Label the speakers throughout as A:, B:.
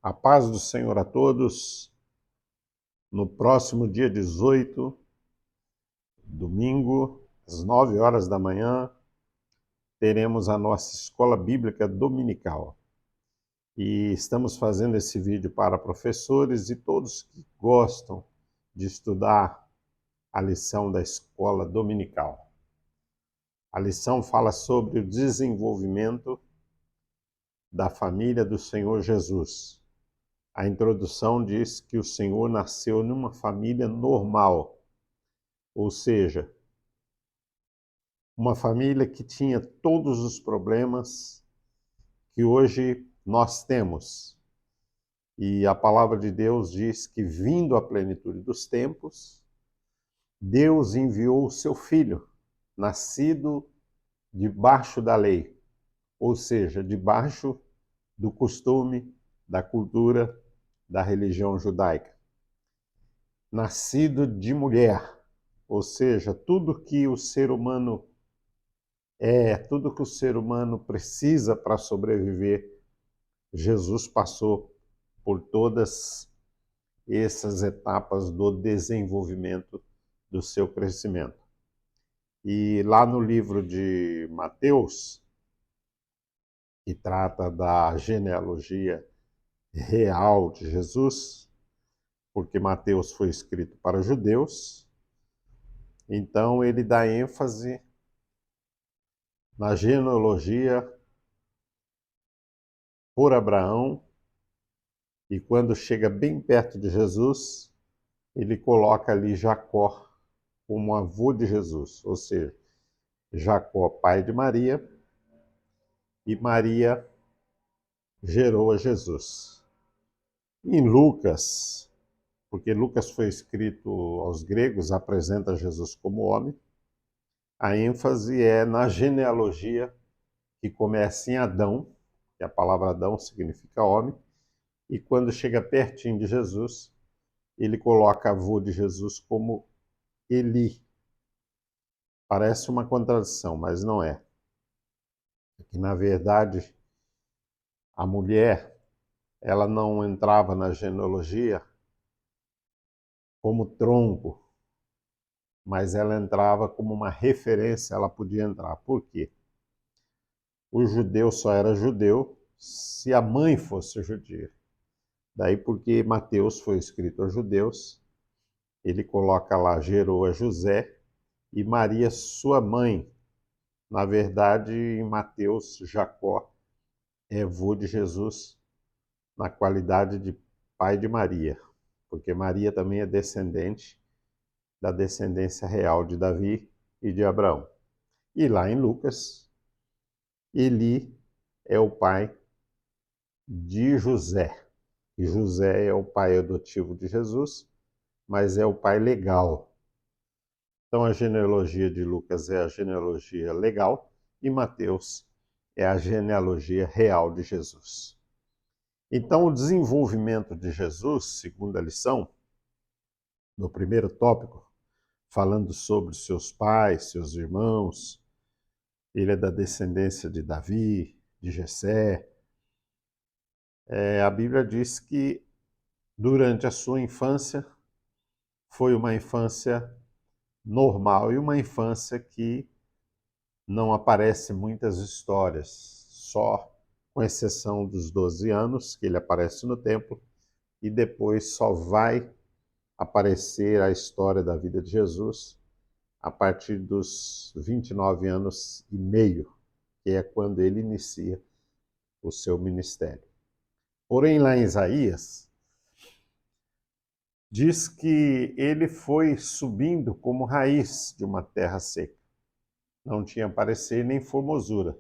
A: A paz do Senhor a todos. No próximo dia 18, domingo, às 9 horas da manhã, teremos a nossa escola bíblica dominical. E estamos fazendo esse vídeo para professores e todos que gostam de estudar a lição da escola dominical. A lição fala sobre o desenvolvimento da família do Senhor Jesus. A introdução diz que o Senhor nasceu numa família normal, ou seja, uma família que tinha todos os problemas que hoje nós temos. E a palavra de Deus diz que, vindo à plenitude dos tempos, Deus enviou o seu Filho, nascido debaixo da lei, ou seja, debaixo do costume, da cultura, da religião judaica. Nascido de mulher, ou seja, tudo que o ser humano tudo que o ser humano precisa para sobreviver, Jesus passou por todas essas etapas do desenvolvimento do seu crescimento. E lá no livro de Mateus, que trata da genealogia real de Jesus, porque Mateus foi escrito para judeus, então ele dá ênfase na genealogia por Abraão, e quando chega bem perto de Jesus, ele coloca ali Jacó como avô de Jesus, ou seja, Jacó, pai de Maria, e Maria gerou a Jesus. Em Lucas, porque Lucas foi escrito aos gregos, apresenta Jesus como homem, a ênfase é na genealogia que começa em Adão, que a palavra Adão significa homem, e quando chega pertinho de Jesus, ele coloca avô de Jesus como Eli. Parece uma contradição, mas não é. Que, na verdade, a mulher, ela não entrava na genealogia como tronco, mas ela entrava como uma referência, ela podia entrar. Por quê? O judeu só era judeu se a mãe fosse judia. Daí porque Mateus foi escrito aos judeus, ele coloca lá, gerou a José, e Maria, sua mãe. Na verdade, em Mateus, Jacó é avô de Jesus na qualidade de pai de Maria, porque Maria também é descendente da descendência real de Davi e de Abraão. E lá em Lucas, Eli é o pai de José. E José é o pai adotivo de Jesus, mas é o pai legal. Então a genealogia de Lucas é a genealogia legal e Mateus é a genealogia real de Jesus. Então o desenvolvimento de Jesus, segundo a lição, no primeiro tópico, falando sobre seus pais, seus irmãos, ele é da descendência de Davi, de Jessé. A Bíblia diz que durante a sua infância foi uma infância normal e uma infância que não aparece muitas histórias, só com exceção dos 12 anos, que ele aparece no templo, e depois só vai aparecer a história da vida de Jesus a partir dos 29 anos e meio, que é quando ele inicia o seu ministério. Porém, lá em Isaías, diz que ele foi subindo como raiz de uma terra seca. Não tinha parecer nem formosura,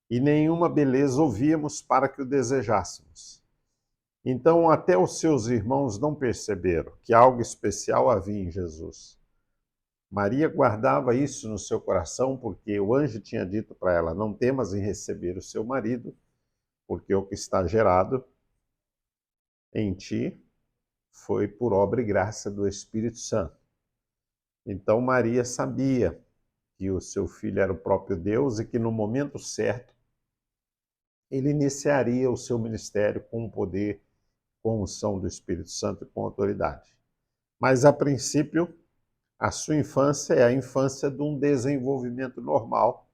A: e nenhuma beleza ouvíamos para que o desejássemos. Então até os seus irmãos não perceberam que algo especial havia em Jesus. Maria guardava isso no seu coração, porque o anjo tinha dito para ela: não temas em receber o seu marido, porque o que está gerado em ti foi por obra e graça do Espírito Santo. Então Maria sabia que o seu filho era o próprio Deus e que no momento certo ele iniciaria o seu ministério com poder com unção do Espírito Santo e com autoridade. Mas, a princípio, a sua infância é a infância de um desenvolvimento normal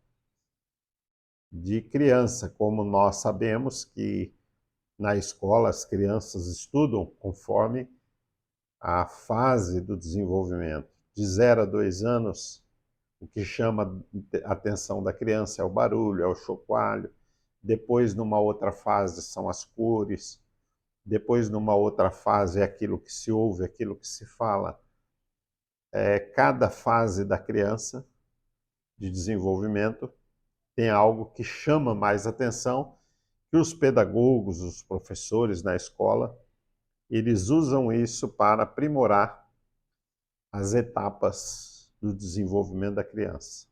A: de criança, como nós sabemos que na escola as crianças estudam conforme a fase do desenvolvimento. De 0 a 2 anos, o que chama a atenção da criança é o barulho, é o chocalho. Depois, numa outra fase, são as cores. Depois, numa outra fase, é aquilo que se ouve, aquilo que se fala. Cada fase da criança de desenvolvimento tem algo que chama mais atenção, que os pedagogos, os professores na escola, eles usam isso para aprimorar as etapas do desenvolvimento da criança.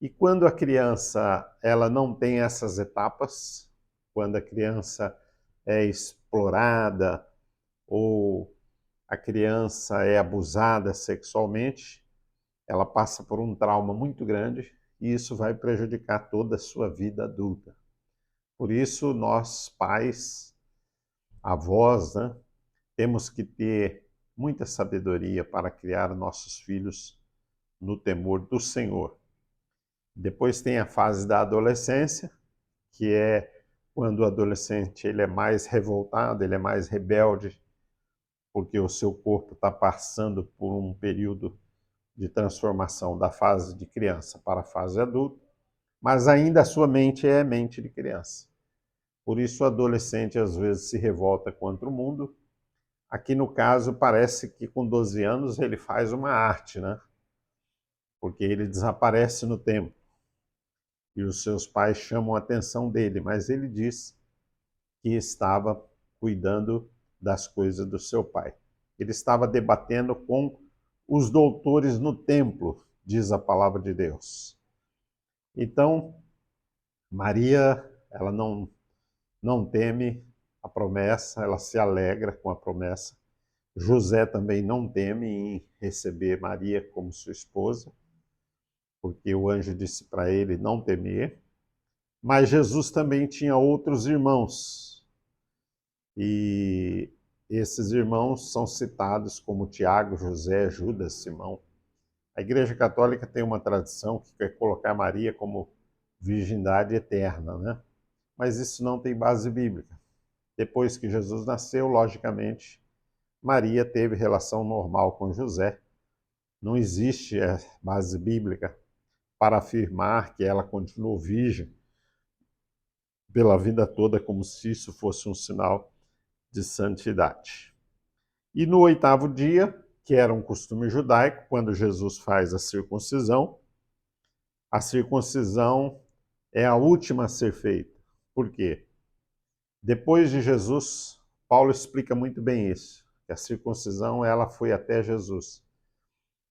A: E quando a criança ela não tem essas etapas, quando a criança é explorada ou a criança é abusada sexualmente, ela passa por um trauma muito grande e isso vai prejudicar toda a sua vida adulta. Por isso, nós pais, avós, né, temos que ter muita sabedoria para criar nossos filhos no temor do Senhor. Depois tem a fase da adolescência, que é quando o adolescente ele é mais revoltado, ele é mais rebelde, porque o seu corpo está passando por um período de transformação da fase de criança para a fase adulta, mas ainda a sua mente é mente de criança. Por isso o adolescente às vezes se revolta contra o mundo. Aqui no caso parece que com 12 anos ele faz uma arte, né? Porque ele desaparece no tempo. E os seus pais chamam a atenção dele, mas ele diz que estava cuidando das coisas do seu pai. Ele estava debatendo com os doutores no templo, diz a palavra de Deus. Então, Maria, ela não teme a promessa, ela se alegra com a promessa. José também não teme em receber Maria como sua esposa, porque o anjo disse para ele não temer. Mas Jesus também tinha outros irmãos, e esses irmãos são citados como Tiago, José, Judas, Simão. A Igreja Católica tem uma tradição que quer colocar Maria como virgindade eterna, né? Mas isso não tem base bíblica. Depois que Jesus nasceu, logicamente, Maria teve relação normal com José. Não existe base bíblica para afirmar que ela continuou virgem pela vida toda, como se isso fosse um sinal de santidade. E no 8º dia, que era um costume judaico, quando Jesus faz a circuncisão é a última a ser feita. Por quê? Depois de Jesus, Paulo explica muito bem isso, que a circuncisão ela foi até Jesus.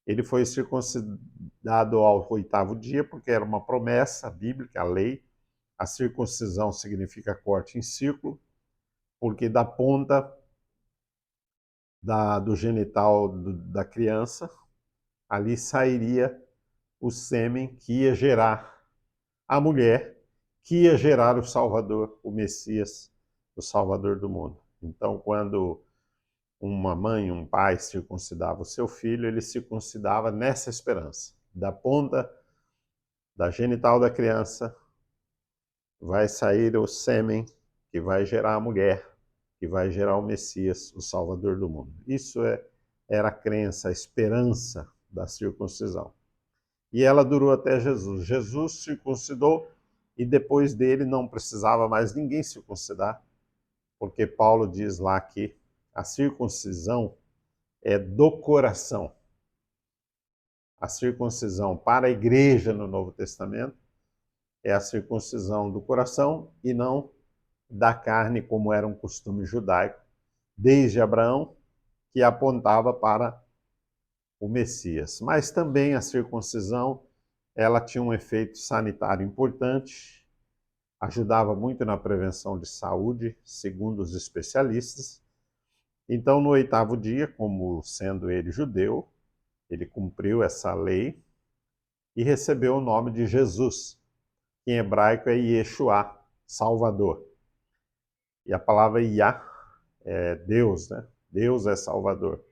A: Ele foi circuncidado ao 8º dia porque era uma promessa bíblica, a lei. A circuncisão significa corte em círculo, porque da ponta do genital da criança, ali sairia o sêmen que ia gerar a mulher, que ia gerar o Salvador, o Messias, o Salvador do mundo. Então, quando uma mãe, um pai circuncidava o seu filho, ele circuncidava nessa esperança. Da ponta da genital da criança vai sair o sêmen que vai gerar a mulher, que vai gerar o Messias, o Salvador do mundo. Isso era a crença, a esperança da circuncisão. E ela durou até Jesus. Jesus circuncidou e depois dele não precisava mais ninguém circuncidar, porque Paulo diz lá que a circuncisão é do coração. A circuncisão para a igreja no Novo Testamento é a circuncisão do coração e não da carne, como era um costume judaico, desde Abraão, que apontava para o Messias. Mas também a circuncisão, ela tinha um efeito sanitário importante, ajudava muito na prevenção de saúde, segundo os especialistas. Então, no 8º dia, como sendo ele judeu, ele cumpriu essa lei e recebeu o nome de Jesus, que em hebraico é Yeshua, Salvador. E a palavra Yah é Deus, né? Deus é Salvador.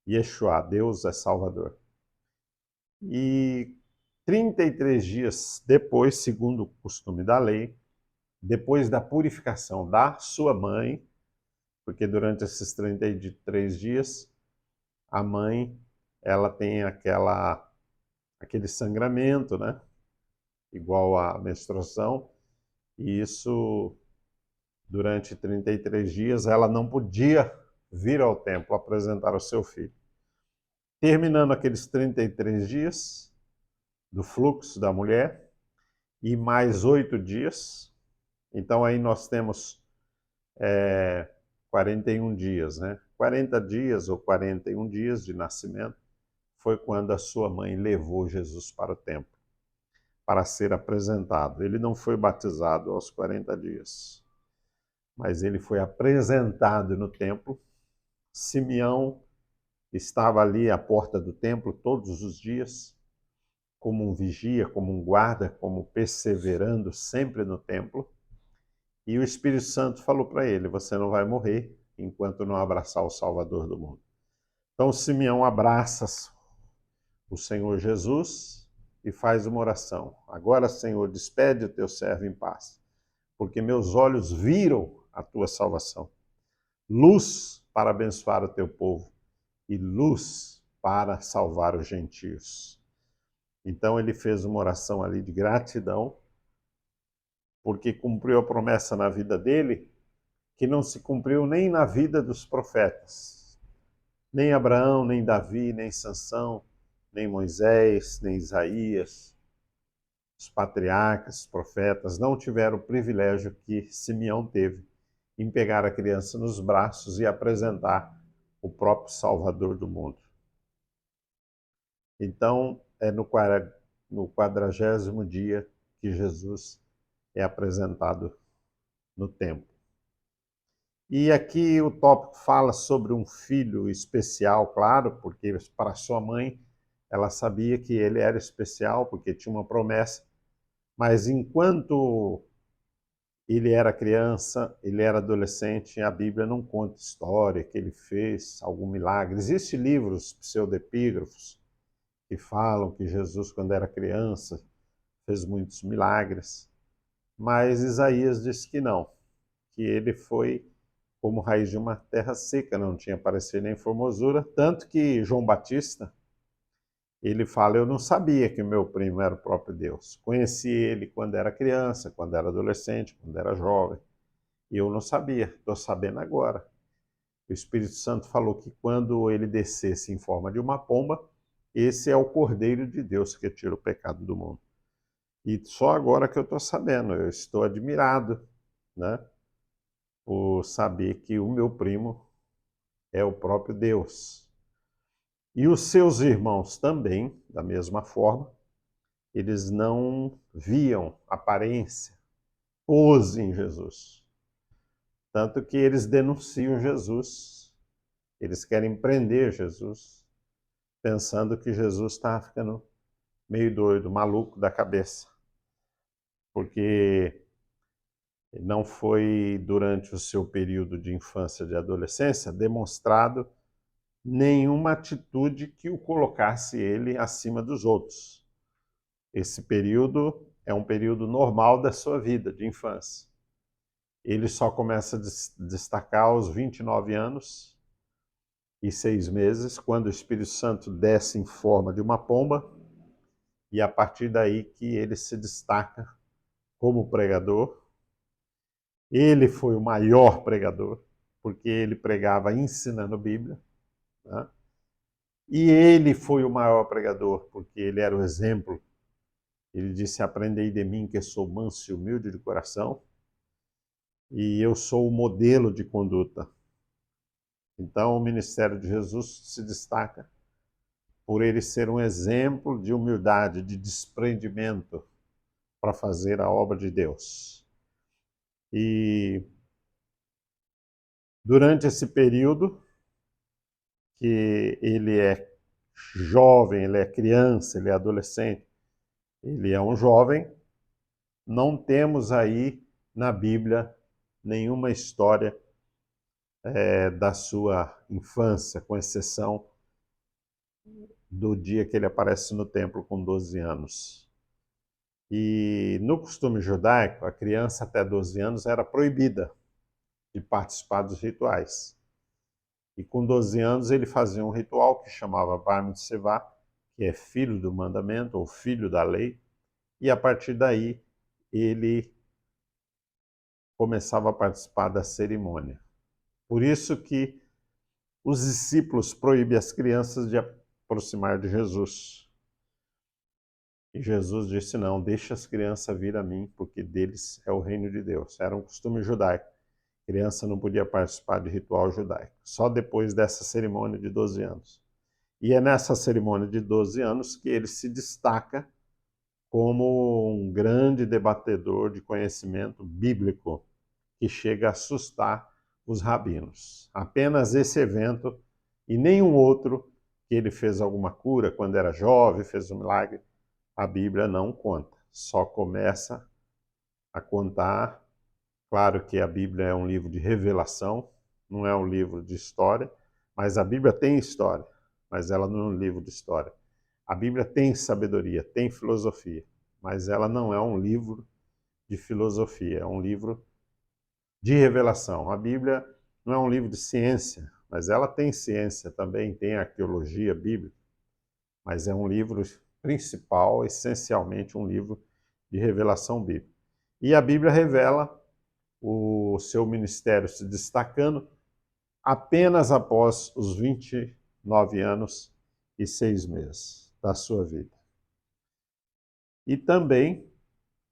A: Yeshua, Deus é Salvador. E 33 dias depois, segundo o costume da lei, depois da purificação da sua mãe, porque durante esses 33 dias, a mãe, ela tem aquele sangramento, né? Igual à menstruação, e isso, durante 33 dias, ela não podia vir ao templo apresentar o seu filho. Terminando aqueles 33 dias do fluxo da mulher, e mais 8 dias, então aí nós temos 41 dias, né? 40 dias ou 41 dias de nascimento foi quando a sua mãe levou Jesus para o templo, para ser apresentado. Ele não foi batizado aos 40 dias, mas ele foi apresentado no templo. Simeão estava ali à porta do templo todos os dias, como um vigia, como um guarda, como perseverando sempre no templo. E o Espírito Santo falou para ele: você não vai morrer enquanto não abraçar o Salvador do mundo. Então Simeão abraça o Senhor Jesus e faz uma oração. Agora, Senhor, despede o teu servo em paz, porque meus olhos viram a tua salvação. Luz para abençoar o teu povo e luz para salvar os gentios. Então ele fez uma oração ali de gratidão, porque cumpriu a promessa na vida dele, que não se cumpriu nem na vida dos profetas. Nem Abraão, nem Davi, nem Sansão, nem Moisés, nem Isaías, os patriarcas, os profetas, não tiveram o privilégio que Simeão teve em pegar a criança nos braços e apresentar o próprio Salvador do mundo. Então, é no 40º dia que Jesus é apresentado no templo. E aqui o tópico fala sobre um filho especial, claro, porque para sua mãe ela sabia que ele era especial, porque tinha uma promessa, mas enquanto ele era criança, ele era adolescente, a Bíblia não conta história que ele fez algum milagre. Existem livros pseudepígrafos que falam que Jesus, quando era criança, fez muitos milagres, mas Isaías diz que não, que ele foi como raiz de uma terra seca, não tinha parecer nem formosura, tanto que João Batista, ele fala: eu não sabia que o meu primo era o próprio Deus. Conheci ele quando era criança, quando era adolescente, quando era jovem, e eu não sabia, estou sabendo agora. O Espírito Santo falou que quando ele descesse em forma de uma pomba, esse é o Cordeiro de Deus que tira o pecado do mundo. E só agora que eu estou sabendo, eu estou admirado, né, por saber que o meu primo é o próprio Deus. E os seus irmãos também, da mesma forma, eles não viam aparência, pose em Jesus. Tanto que eles denunciam Jesus, eles querem prender Jesus, pensando que Jesus está ficando meio doido, maluco da cabeça. Porque não foi durante o seu período de infância e de adolescência demonstrado nenhuma atitude que o colocasse ele acima dos outros. Esse período é um período normal da sua vida, de infância. Ele só começa a destacar aos 29 anos e 6 meses, quando o Espírito Santo desce em forma de uma pomba, e a partir daí que ele se destaca como pregador. Ele foi o maior pregador, porque ele pregava ensinando a Bíblia, né? E ele foi o maior pregador, porque ele era o exemplo. Ele disse: aprendei de mim, que sou manso e humilde de coração, e eu sou o modelo de conduta. Então, o ministério de Jesus se destaca por ele ser um exemplo de humildade, de desprendimento para fazer a obra de Deus. E durante esse período que ele é jovem, ele é criança, ele é adolescente, ele é um jovem, não temos aí na Bíblia nenhuma história da sua infância, com exceção do dia que ele aparece no templo com 12 anos. E no costume judaico, a criança até 12 anos era proibida de participar dos rituais. E com 12 anos ele fazia um ritual que chamava Bar Mitzvah, que é filho do mandamento ou filho da lei, e a partir daí ele começava a participar da cerimônia. Por isso que os discípulos proíbem as crianças de aproximar de Jesus. E Jesus disse, não, deixa as crianças vir a mim, porque deles é o reino de Deus. Era um costume judaico. A criança não podia participar de ritual judaico, só depois dessa cerimônia de 12 anos. E é nessa cerimônia de 12 anos que ele se destaca como um grande debatedor de conhecimento bíblico, que chega a assustar os rabinos. Apenas esse evento e nenhum outro, que ele fez alguma cura quando era jovem, fez um milagre, a Bíblia não conta. Só começa a contar. Claro que a Bíblia é um livro de revelação, não é um livro de história, mas a Bíblia tem história, mas ela não é um livro de história. A Bíblia tem sabedoria, tem filosofia, mas ela não é um livro de filosofia, é um livro de revelação. A Bíblia não é um livro de ciência, mas ela tem ciência também, tem arqueologia bíblica, mas é um livro principal, essencialmente um livro de revelação bíblica. E a Bíblia revela o seu ministério se destacando apenas após os 29 anos e 6 meses da sua vida. E também,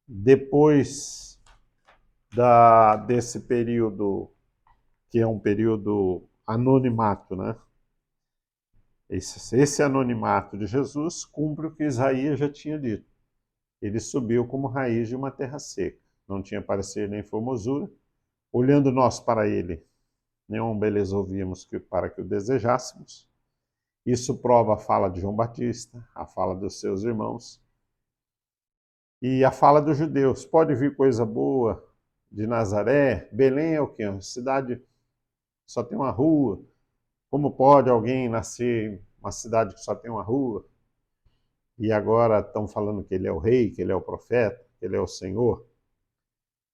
A: depois desse período, que é um período anonimato, né? Esse anonimato de Jesus cumpre o que Isaías já tinha dito. Ele subiu como raiz de uma terra seca. Não tinha parecer nem formosura. Olhando nós para ele, nenhuma beleza ouvíamos para que o desejássemos. Isso prova a fala de João Batista, a fala dos seus irmãos e a fala dos judeus. Pode vir coisa boa de Nazaré? Belém é o quê? Uma cidade só tem uma rua. Como pode alguém nascer em uma cidade que só tem uma rua? E agora estão falando que ele é o rei, que ele é o profeta, que ele é o Senhor.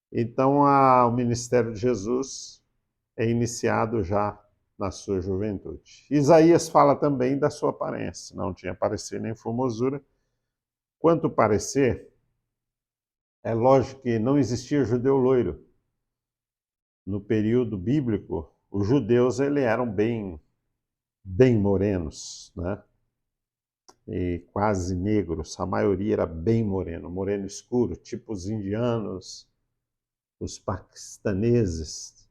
A: Então, o ministério de Jesus é iniciado já na sua juventude. Isaías fala também da sua aparência. Não tinha parecer nem formosura. Quanto parecer, é lógico que não existia judeu loiro. No período bíblico, os judeus eram bem morenos, né? E quase negros. A maioria era bem moreno, moreno escuro, tipo os indianos, os paquistaneses.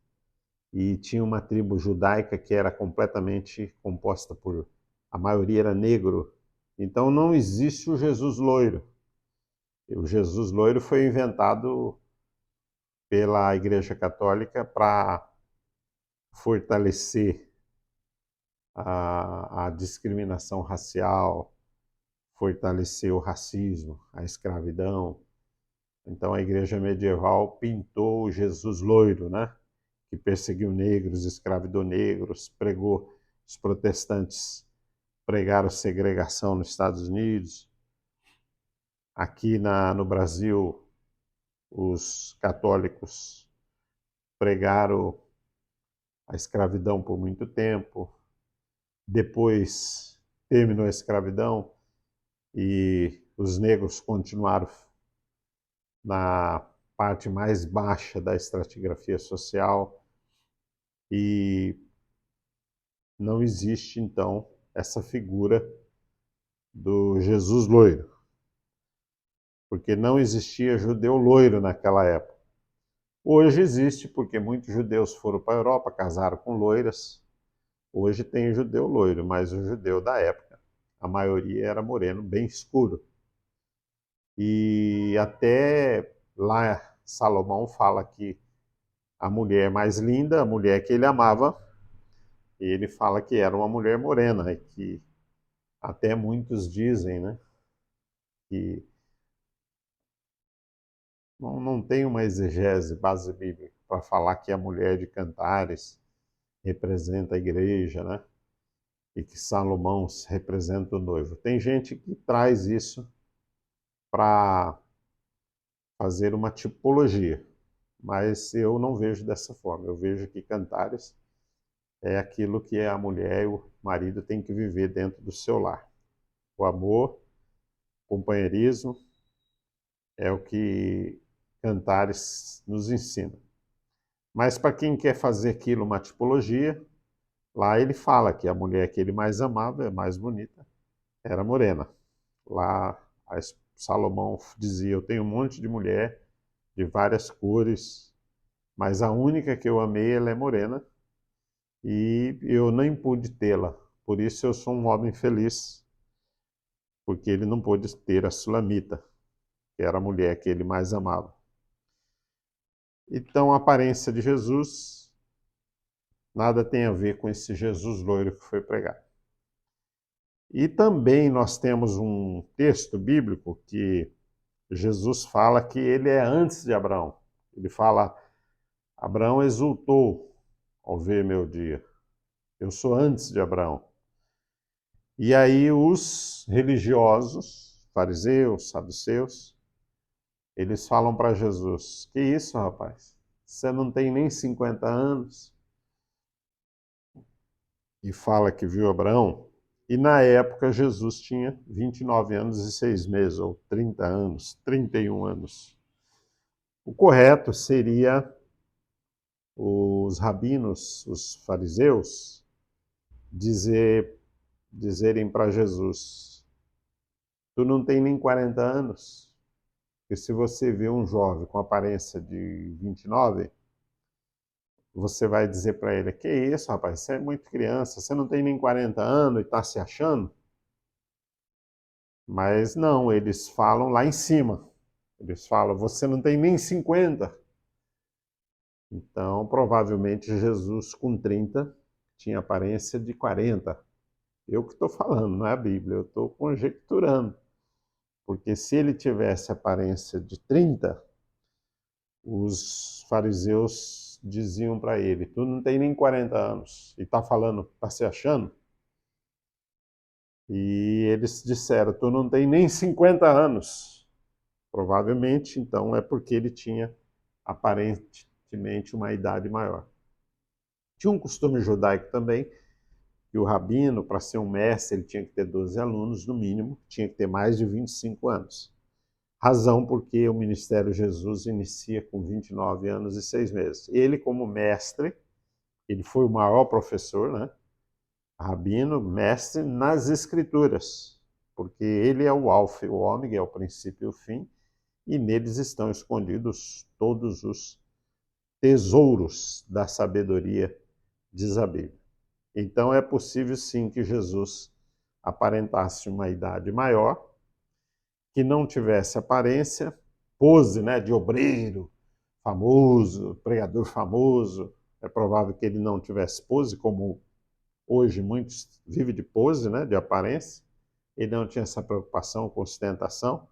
A: E tinha uma tribo judaica que era completamente composta por... A maioria era negro. Então não existe o Jesus loiro. O Jesus loiro foi inventado pela Igreja Católica para fortalecer a discriminação racial, fortalecer o racismo, a escravidão. Então a Igreja medieval pintou o Jesus loiro, né? Que perseguiu negros, escravidou negros, pregou, os protestantes pregaram segregação nos Estados Unidos. Aqui no Brasil, os católicos pregaram a escravidão por muito tempo. Depois terminou a escravidão e os negros continuaram na parte mais baixa da estratigrafia social e não existe, então, essa figura do Jesus loiro, porque não existia judeu loiro naquela época. Hoje existe, porque muitos judeus foram para a Europa, casaram com loiras. Hoje tem judeu loiro, mas o judeu da época, a maioria era moreno, bem escuro. E até lá Salomão fala que a mulher mais linda, a mulher que ele amava, ele fala que era uma mulher morena, e que até muitos dizem, né, que não tem uma exegese, base bíblica, para falar que a mulher de Cantares representa a igreja, né? E que Salomão representa o noivo. Tem gente que traz isso para fazer uma tipologia, mas eu não vejo dessa forma. Eu vejo que Cantares é aquilo que a mulher e o marido têm que viver dentro do seu lar. O amor, o companheirismo, é o que Cantares nos ensina. Mas para quem quer fazer aquilo uma tipologia, lá ele fala que a mulher que ele mais amava, mais bonita, era morena. Lá Salomão dizia, eu tenho um monte de mulher de várias cores, mas a única que eu amei, ela é morena, e eu nem pude tê-la. Por isso eu sou um homem feliz, porque ele não pôde ter a Sulamita, que era a mulher que ele mais amava. Então a aparência de Jesus nada tem a ver com esse Jesus loiro que foi pregado. E também nós temos um texto bíblico que Jesus fala que ele é antes de Abraão. Ele fala, Abraão exultou ao ver meu dia. Eu sou antes de Abraão. E aí os religiosos, fariseus, saduceus, eles falam para Jesus, que isso, rapaz? Você não tem nem 50 anos? E fala que viu Abraão. E na época Jesus tinha 29 anos e 6 meses, ou 30 anos, 31 anos. O correto seria os rabinos, os fariseus, dizerem para Jesus, tu não tem nem 40 anos, porque se você vê um jovem com aparência de 29, você vai dizer para ele, que isso, rapaz, você é muito criança, você não tem nem 40 anos e está se achando? Mas não, eles falam lá em cima. Eles falam, você não tem nem 50. Então, provavelmente, Jesus, com 30, tinha aparência de 40. Eu que estou falando, não é a Bíblia, eu estou conjecturando. Porque se ele tivesse aparência de 30, os fariseus diziam para ele, tu não tem nem 40 anos, e está falando, está se achando? E eles disseram, tu não tem nem 50 anos. Provavelmente, então, é porque ele tinha aparentemente uma idade maior. Tinha um costume judaico também, que o rabino, para ser um mestre, ele tinha que ter 12 alunos, no mínimo, tinha que ter mais de 25 anos. Razão porque o Ministério Jesus inicia com 29 anos e 6 meses. Ele, como mestre, ele foi o maior professor, né? Rabino, mestre nas Escrituras, porque ele é o alfa e o ômega, é o princípio e o fim, e neles estão escondidos todos os tesouros da sabedoria, diz a Bíblia. Então é possível sim que Jesus aparentasse uma idade maior, que não tivesse aparência, pose, né, de obreiro famoso, pregador famoso. É provável que ele não tivesse pose, como hoje muitos vivem de pose, né, de aparência. Ele não tinha essa preocupação com ostentação.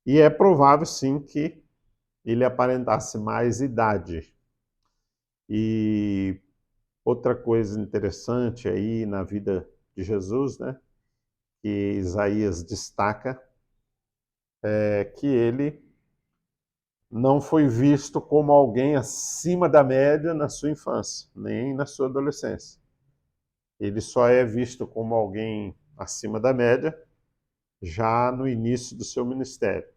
A: E é provável sim que ele aparentasse mais idade. E outra coisa interessante aí na vida de Jesus, né, que Isaías destaca, é que ele não foi visto como alguém acima da média na sua infância, nem na sua adolescência. Ele só é visto como alguém acima da média já no início do seu ministério.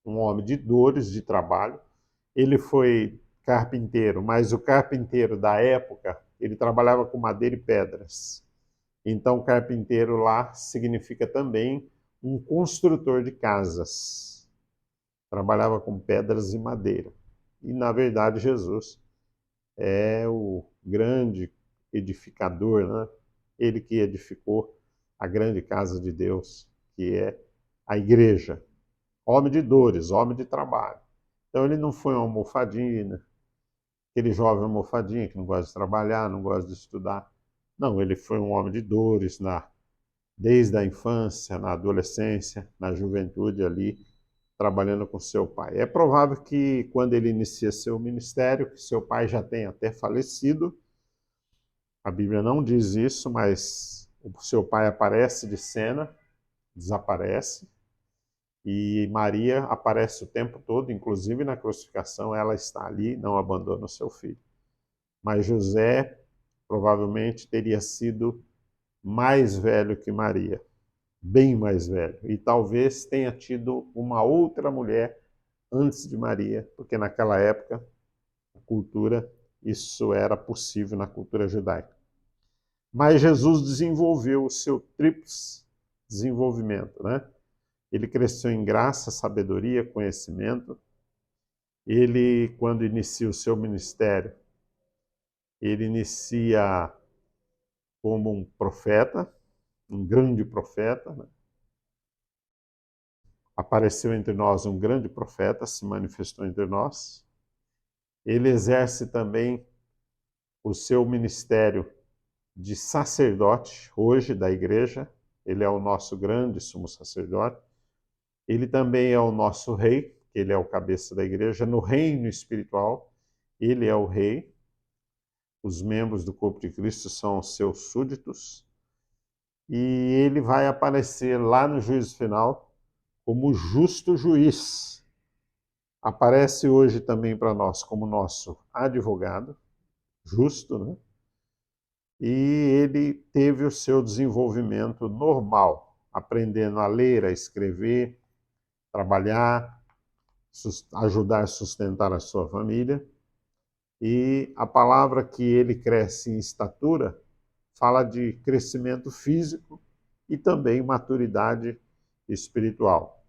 A: Um homem de dores, de trabalho. Ele foi carpinteiro, mas o carpinteiro da época, ele trabalhava com madeira e pedras. Então, carpinteiro lá significa também um construtor de casas. Trabalhava com pedras e madeira. E, na verdade, Jesus é o grande edificador, né? Ele que edificou a grande casa de Deus, que é a igreja. Homem de dores, homem de trabalho. Então ele não foi uma almofadinha, aquele jovem almofadinha que não gosta de trabalhar, não gosta de estudar. Não, ele foi um homem de dores desde a infância, na adolescência, na juventude ali, trabalhando com seu pai. É provável que quando ele inicia seu ministério, que seu pai já tenha até falecido, A Bíblia não diz isso, mas o seu pai aparece de cena, desaparece, e Maria aparece o tempo todo, inclusive na crucificação, ela está ali, não abandona o seu filho. Mas José provavelmente teria sido mais velho que Maria, bem mais velho, e talvez tenha tido uma outra mulher antes de Maria, porque naquela época, a cultura, isso era possível na cultura judaica. Mas Jesus desenvolveu o seu tríplice desenvolvimento, né? Ele cresceu em graça, sabedoria, conhecimento. Ele, quando inicia o seu ministério, ele inicia como um profeta, um grande profeta, né? Apareceu entre nós um grande profeta, se manifestou entre nós. Ele exerce também o seu ministério de sacerdote, hoje da igreja. Ele é o nosso grande sumo sacerdote. Ele também é o nosso rei, ele é o cabeça da igreja. No reino espiritual, ele é o rei. Os membros do corpo de Cristo são os seus súditos. E ele vai aparecer lá no juízo final como justo juiz. Aparece hoje também para nós como nosso advogado, justo, né? E ele teve o seu desenvolvimento normal, aprendendo a ler, a escrever, trabalhar, ajudar a sustentar a sua família. E a palavra que ele cresce em estatura fala de crescimento físico e também maturidade espiritual.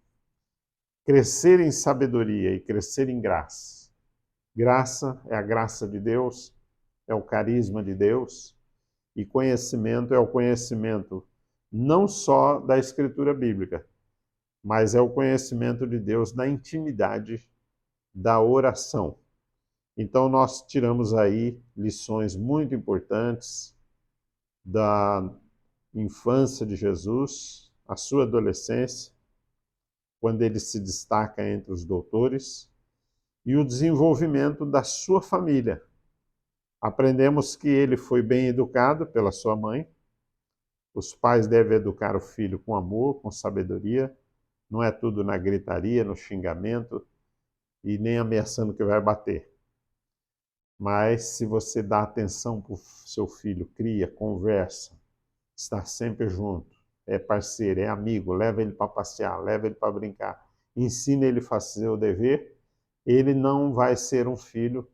A: Crescer em sabedoria e crescer em graça. Graça é a graça de Deus, é o carisma de Deus, e conhecimento é o conhecimento não só da Escritura Bíblica, mas é o conhecimento de Deus na intimidade da oração. Então nós tiramos aí lições muito importantes da infância de Jesus, a sua adolescência, quando ele se destaca entre os doutores, e o desenvolvimento da sua família. Aprendemos que ele foi bem educado pela sua mãe. Os pais devem educar o filho com amor, com sabedoria. Não é tudo na gritaria, no xingamento e nem ameaçando que vai bater. Mas se você dá atenção para o seu filho, cria, conversa, está sempre junto, é parceiro, é amigo, leva ele para passear, leva ele para brincar, ensina ele a fazer o dever, ele não vai ser um filho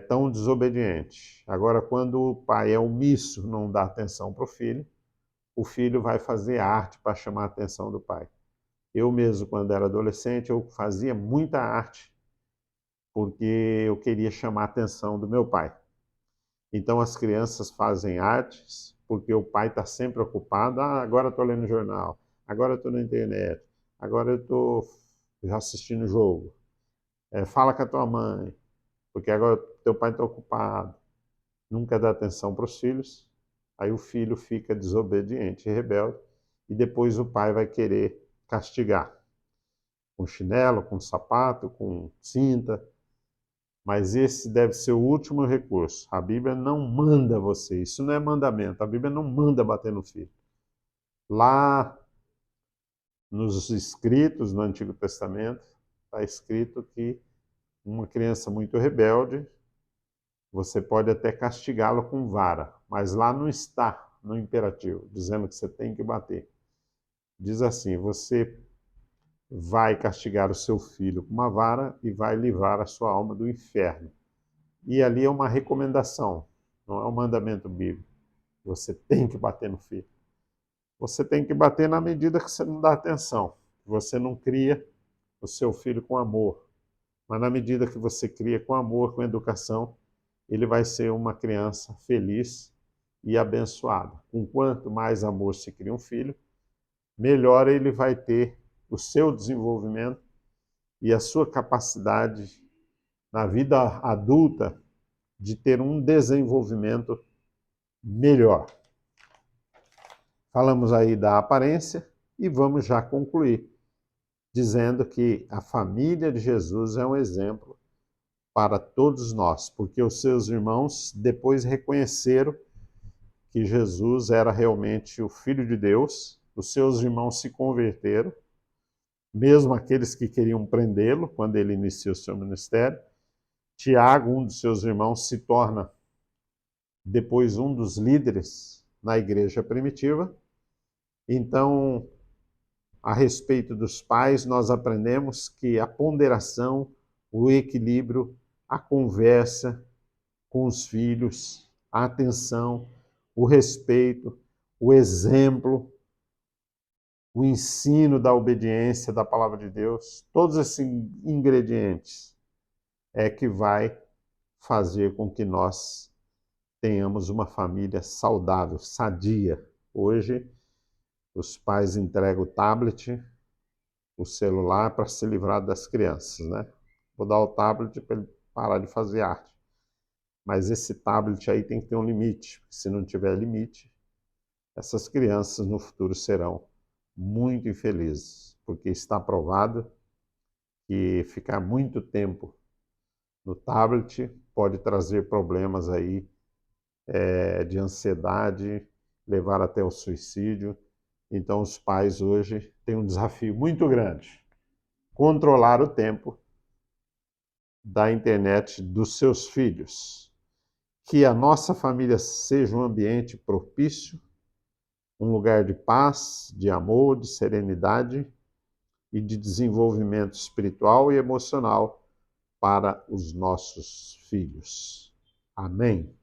A: tão desobediente. Agora, quando o pai é omisso, não dá atenção para o filho vai fazer arte para chamar a atenção do pai. Eu mesmo, quando era adolescente, eu fazia muita arte porque eu queria chamar a atenção do meu pai. Então as crianças fazem artes porque o pai está sempre ocupado. Ah, agora estou lendo jornal, agora estou na internet, agora eu estou assistindo jogo. Fala com a tua mãe, porque agora teu pai está ocupado. Nunca dá atenção para os filhos. Aí o filho fica desobediente e rebelde e depois o pai vai querer castigar. Com chinelo, com sapato, com cinta. Mas esse deve ser o último recurso. A Bíblia não manda você, isso não é mandamento. A Bíblia não manda bater no filho. Lá nos escritos no Antigo Testamento, está escrito que uma criança muito rebelde, você pode até castigá-lo com vara, mas lá não está no imperativo, dizendo que você tem que bater. Diz assim, você vai castigar o seu filho com uma vara e vai livrar a sua alma do inferno. E ali é uma recomendação, não é um mandamento bíblico. Você tem que bater no filho. Você tem que bater na medida que você não dá atenção. Você não cria o seu filho com amor. Mas na medida que você cria com amor, com educação, ele vai ser uma criança feliz e abençoada. Com quanto mais amor se cria um filho, melhor ele vai ter o seu desenvolvimento e a sua capacidade na vida adulta de ter um desenvolvimento melhor. Falamos aí da aparência e vamos já concluir, dizendo que a família de Jesus é um exemplo para todos nós, porque os seus irmãos depois reconheceram que Jesus era realmente o Filho de Deus, os seus irmãos se converteram, mesmo aqueles que queriam prendê-lo quando ele inicia o seu ministério. Tiago, um dos seus irmãos, se torna depois um dos líderes na igreja primitiva. Então, a respeito dos pais, nós aprendemos que a ponderação, o equilíbrio, a conversa com os filhos, a atenção, o respeito, o exemplo, o ensino da obediência da palavra de Deus, todos esses ingredientes é que vai fazer com que nós tenhamos uma família saudável, sadia. Hoje, os pais entregam o tablet, o celular para se livrar das crianças, né? Vou dar o tablet para ele parar de fazer arte. Mas esse tablet aí tem que ter um limite. Se não tiver limite, essas crianças no futuro serão muito infelizes, porque está provado que ficar muito tempo no tablet pode trazer problemas aí de ansiedade, levar até o suicídio. Então os pais hoje têm um desafio muito grande: controlar o tempo da internet dos seus filhos. Que a nossa família seja um ambiente propício, um lugar de paz, de amor, de serenidade e de desenvolvimento espiritual e emocional para os nossos filhos. Amém.